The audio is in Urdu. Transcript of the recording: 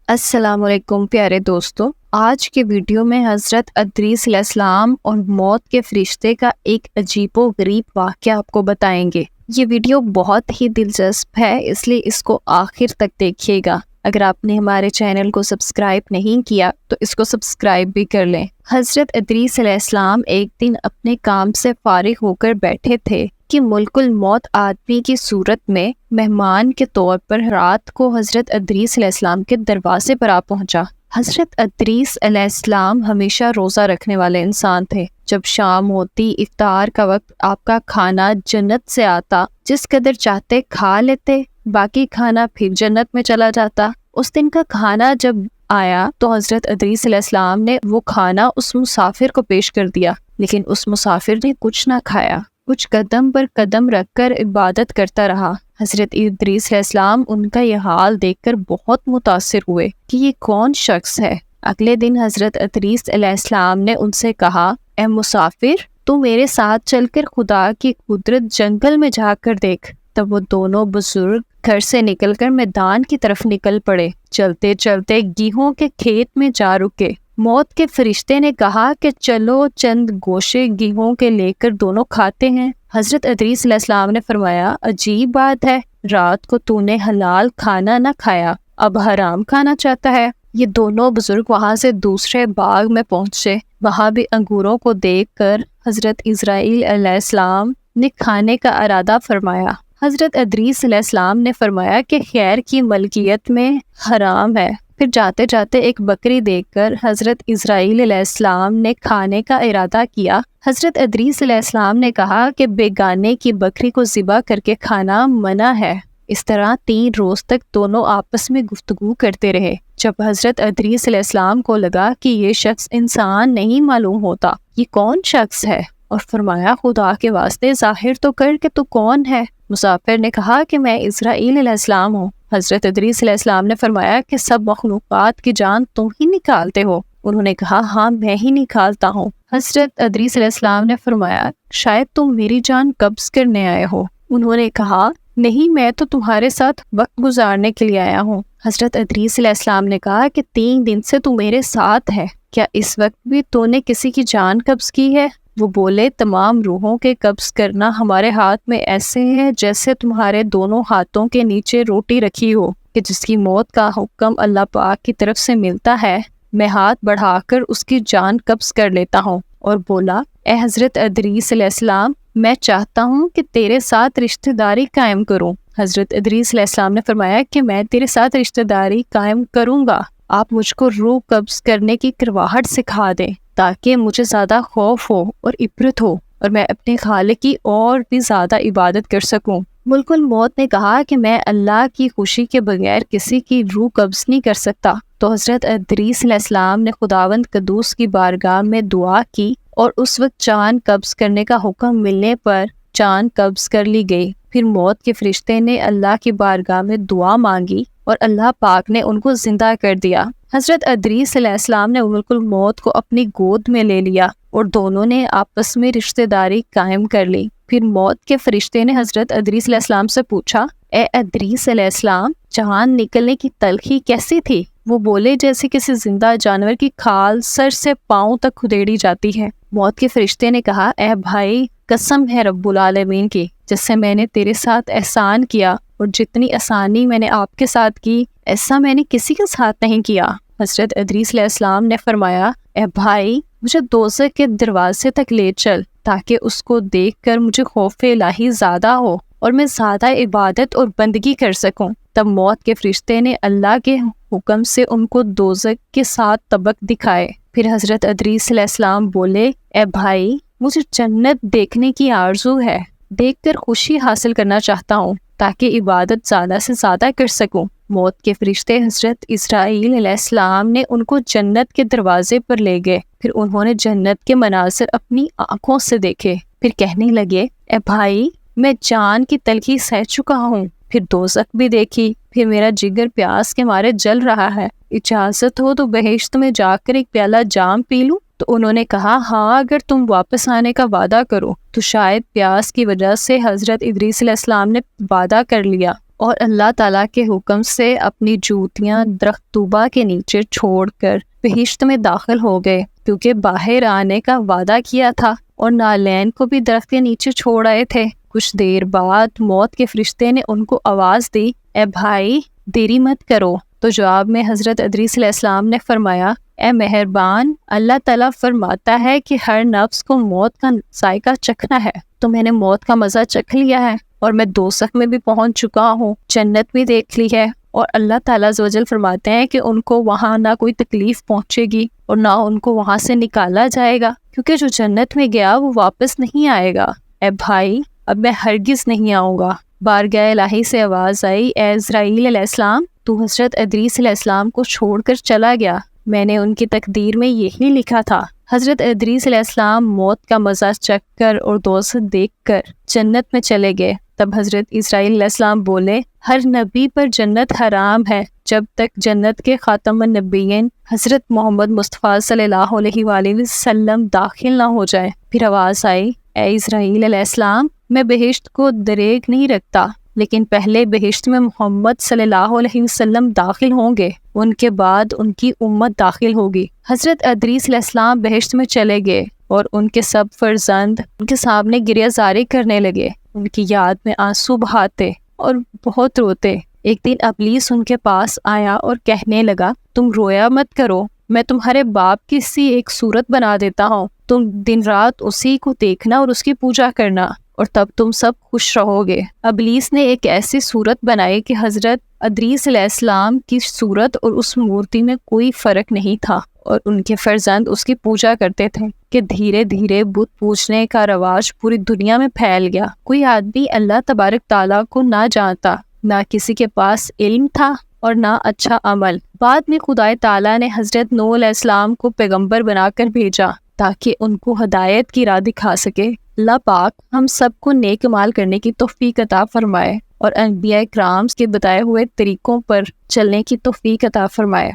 السلام علیکم پیارے دوستو، آج کے ویڈیو میں حضرت ادریس علیہ السلام اور موت کے فرشتے کا ایک عجیب و غریب واقعہ آپ کو بتائیں گے۔ یہ ویڈیو بہت ہی دلچسپ ہے، اس لیے اس کو آخر تک دیکھیے گا۔ اگر آپ نے ہمارے چینل کو سبسکرائب نہیں کیا تو اس کو سبسکرائب بھی کر لیں۔ حضرت ادریس علیہ السلام ایک دن اپنے کام سے فارغ ہو کر بیٹھے تھے کہ ملک الموت آدمی کی صورت میں مہمان کے طور پر رات کو حضرت ادریس علیہ السلام کے دروازے پر آ پہنچا۔ حضرت ادریس علیہ السلام ہمیشہ روزہ رکھنے والے انسان تھے۔ جب شام ہوتی، افطار کا وقت، آپ کا کھانا جنت سے آتا، جس قدر چاہتے کھا لیتے، باقی کھانا پھر جنت میں چلا جاتا۔ اس دن کا کھانا جب آیا تو حضرت ادریس علیہ السلام نے وہ کھانا اس مسافر کو پیش کر دیا، لیکن اس مسافر نے کچھ نہ کھایا، کچھ قدم پر قدم رکھ کر عبادت کرتا رہا۔ حضرت ادریس علیہ السلام ان کا یہ حال دیکھ کر بہت متاثر ہوئے کہ یہ کون شخص ہے۔ اگلے دن حضرت ادریس علیہ السلام نے ان سے کہا، اے مسافر، تو میرے ساتھ چل کر خدا کی قدرت جنگل میں جا کر دیکھ۔ تب وہ دونوں بزرگ گھر سے نکل کر میدان کی طرف نکل پڑے۔ چلتے چلتے گیہوں کے کھیت میں جا رکے۔ موت کے فرشتے نے کہا کہ چلو چند گوشے گیہوں کے لے کر دونوں کھاتے ہیں۔ حضرت ادریس علیہ السلام نے فرمایا، عجیب بات ہے، رات کو تو نے حلال کھانا نہ کھایا، اب حرام کھانا چاہتا ہے۔ یہ دونوں بزرگ وہاں سے دوسرے باغ میں پہنچے۔ وہاں بھی انگوروں کو دیکھ کر حضرت اسرائیل علیہ السلام نے کھانے کا ارادہ فرمایا۔ حضرت ادریس علیہ السلام نے فرمایا کہ خیر کی ملکیت میں حرام ہے۔ پھر جاتے جاتے ایک بکری دیکھ کر حضرت اسرائیل علیہ السلام نے کھانے کا ارادہ کیا۔ حضرت ادریس علیہ السلام نے کہا کہ بیگانے کی بکری کو ذبح کر کے کھانا منع ہے۔ اس طرح 3 روز تک دونوں آپس میں گفتگو کرتے رہے۔ جب حضرت ادریس علیہ السلام کو لگا کہ یہ شخص انسان نہیں معلوم ہوتا، یہ کون شخص ہے، اور فرمایا، خدا کے واسطے ظاہر تو کر کہ تو کون ہے۔ مسافر نے کہا کہ میں اسرائیل علیہ السلام ہوں۔ حضرت ادریس علیہ السلام نے فرمایا کہ سب مخلوقات کی جان تم ہی نکالتے ہو؟ انہوں نے کہا، ہاں میں ہی نکالتا ہوں۔ حضرت ادریس علیہ السلام نے فرمایا، شاید تم میری جان قبض کرنے آئے ہو؟ انہوں نے کہا، نہیں، میں تو تمہارے ساتھ وقت گزارنے کے لیے آیا ہوں۔ حضرت ادریس علیہ السلام نے کہا کہ 3 دن سے تو میرے ساتھ ہے، کیا اس وقت بھی تو نے کسی کی جان قبض کی ہے؟ وہ بولے، تمام روحوں کے قبض کرنا ہمارے ہاتھ میں ایسے ہے جیسے تمہارے دونوں ہاتھوں کے نیچے روٹی رکھی ہو، کہ جس کی موت کا حکم اللہ پاک کی طرف سے ملتا ہے، میں ہاتھ بڑھا کر اس کی جان قبض کر لیتا ہوں۔ اور بولا، اے حضرت ادریس علیہ السلام، میں چاہتا ہوں کہ تیرے ساتھ رشتہ داری قائم کروں۔ حضرت ادریس علیہ السلام نے فرمایا کہ میں تیرے ساتھ رشتہ داری قائم کروں گا، آپ مجھ کو روح قبض کرنے کی کرواہٹ سکھا دیں، تاکہ مجھے زیادہ خوف ہو اور عبرت ہو، اور میں اپنے خالق کی اور بھی زیادہ عبادت کر سکوں۔ ملک الموت نے کہا کہ میں اللہ کی خوشی کے بغیر کسی کی روح قبض نہیں کر سکتا۔ تو حضرت ادریس علیہ السلام نے خداوند قدوس کی بارگاہ میں دعا کی، اور اس وقت جان قبض کرنے کا حکم ملنے پر جان قبض کر لی گئی۔ پھر موت کے فرشتے نے اللہ کی بارگاہ میں دعا مانگی اور اللہ پاک نے ان کو زندہ کر دیا۔ حضرت ادریس علیہ السلام نے ملک الموت کو اپنی گود میں لے لیا اور دونوں نے آپس میں رشتہ داری قائم کر لی۔ پھر موت کے فرشتے نے حضرت ادریس علیہ السلام سے پوچھا، اے ادریس علیہ السلام، جان نکلنے کی تلخی کیسی تھی؟ وہ بولے، جیسے کسی زندہ جانور کی کھال سر سے پاؤں تک کھدیڑی جاتی ہے۔ موت کے فرشتے نے کہا، اے بھائی، قسم ہے رب العالمین کی، جس سے میں نے تیرے ساتھ احسان کیا، اور جتنی آسانی میں نے آپ کے ساتھ کی، ایسا میں نے کسی کے ساتھ نہیں کیا۔ حضرت ادریس علیہ السلام نے فرمایا، اے بھائی، مجھے دوزخ کے دروازے تک لے چل، تاکہ اس کو دیکھ کر مجھے خوف الہی زیادہ ہو اور میں زیادہ عبادت اور بندگی کر سکوں۔ تب موت کے فرشتے نے اللہ کے حکم سے ان کو دوزخ کے 7 طبق دکھائے۔ پھر حضرت ادریس علیہ السلام بولے، اے بھائی، مجھے جنت دیکھنے کی آرزو ہے، دیکھ کر خوشی حاصل کرنا چاہتا ہوں، تاکہ عبادت زیادہ سے زیادہ کر سکوں۔ موت کے فرشتے حضرت اسرائیل علیہ السلام نے ان کو جنت کے دروازے پر لے گئے۔ پھر انہوں نے جنت کے مناظر اپنی آنکھوں سے دیکھے۔ پھر کہنے لگے، اے بھائی، میں جان کی تلخی سہ چکا ہوں۔ پھر دوزخ بھی دیکھی، پھر میرا جگر پیاس کے مارے جل رہا ہے، اجازت ہو تو بہشت میں جا کر ایک پیالہ جام پی لوں؟ تو انہوں نے کہا، ہاں، اگر تم واپس آنے کا وعدہ کرو۔ تو شاید پیاس کی وجہ سے حضرت ادریس علیہ السلام نے وعدہ کر لیا اور اللہ تعالیٰ کے حکم سے اپنی جوتیاں درخت طوبہ کے نیچے چھوڑ کر بہشت میں داخل ہو گئے، کیونکہ باہر آنے کا وعدہ کیا تھا، اور نالین کو بھی درخت کے نیچے چھوڑ آئے تھے۔ کچھ دیر بعد موت کے فرشتے نے ان کو آواز دی، اے بھائی دیری مت کرو۔ تو جواب میں حضرت ادریس علیہ السلام نے فرمایا، اے مہربان، اللہ تعالیٰ فرماتا ہے کہ ہر نفس کو موت کا ذائقہ چکھنا ہے، تو میں نے موت کا مزہ چکھ لیا ہے، اور میں دوزخ میں بھی پہنچ چکا ہوں، جنت بھی دیکھ لی ہے، اور اللہ تعالیٰ عز و جل فرماتے ہیں کہ ان کو وہاں نہ کوئی تکلیف پہنچے گی اور نہ ان کو وہاں سے نکالا جائے گا، کیونکہ جو جنت میں گیا وہ واپس نہیں آئے گا۔ اے بھائی اب میں ہرگز نہیں آؤں گا۔ بارگاہ الہی سے آواز آئی، اے اسرائیل علیہ السلام، تو حضرت ادریس علیہ السلام کو چھوڑ کر چلا گیا، میں نے ان کی تقدیر میں یہی لکھا تھا۔ حضرت ادریس علیہ السلام موت کا مزہ چکھ کر اور دوزخ دیکھ کر جنت میں چلے گئے۔ تب حضرت اسرائیل علیہ السلام بولے، ہر نبی پر جنت حرام ہے جب تک جنت کے خاتم النبیین حضرت محمد مصطفیٰ صلی اللہ علیہ وآلہ وسلم داخل نہ ہو جائے۔ پھر آواز آئی، اے اسرائیل علیہ السلام، میں بہشت کو دریغ نہیں رکھتا، لیکن پہلے بہشت میں محمد صلی اللہ علیہ وسلم داخل ہوں گے، ان کے بعد ان کی امت داخل ہوگی۔ حضرت ادریس علیہ السلام بہشت میں چلے گئے اور ان کے سب فرزند ان کے سامنے گریہ زاری کرنے لگے، ان کی یاد میں آنسو بہاتے اور بہت روتے۔ ایک دن ابلیس ان کے پاس آیا اور کہنے لگا، تم رویا مت کرو، میں تمہارے باپ کی سی ایک صورت بنا دیتا ہوں، تم دن رات اسی کو دیکھنا اور اس کی پوجا کرنا، اور تب تم سب خوش رہو گے۔ ابلیس نے ایک ایسی صورت بنائی کہ حضرت ادریس علیہ السلام کی صورت اور اس مورتی میں کوئی فرق نہیں تھا، اور ان کے فرزند اس کی پوجا کرتے تھے کہ دھیرے دھیرے بت پوجنے کا رواج پوری دنیا میں پھیل گیا۔ کوئی آدمی اللہ تبارک تعالیٰ کو نہ جانتا، نہ کسی کے پاس علم تھا اور نہ اچھا عمل۔ بعد میں خدائے تعالیٰ نے حضرت نوح علیہ السلام کو پیغمبر بنا کر بھیجا تاکہ ان کو ہدایت کی راہ دکھا سکے۔ اللہ پاک ہم سب کو نیک عمال کرنے کی توفیق عطا فرمائے اور انبیاء کرام کے بتائے ہوئے طریقوں پر چلنے کی توفیق عطا فرمائے۔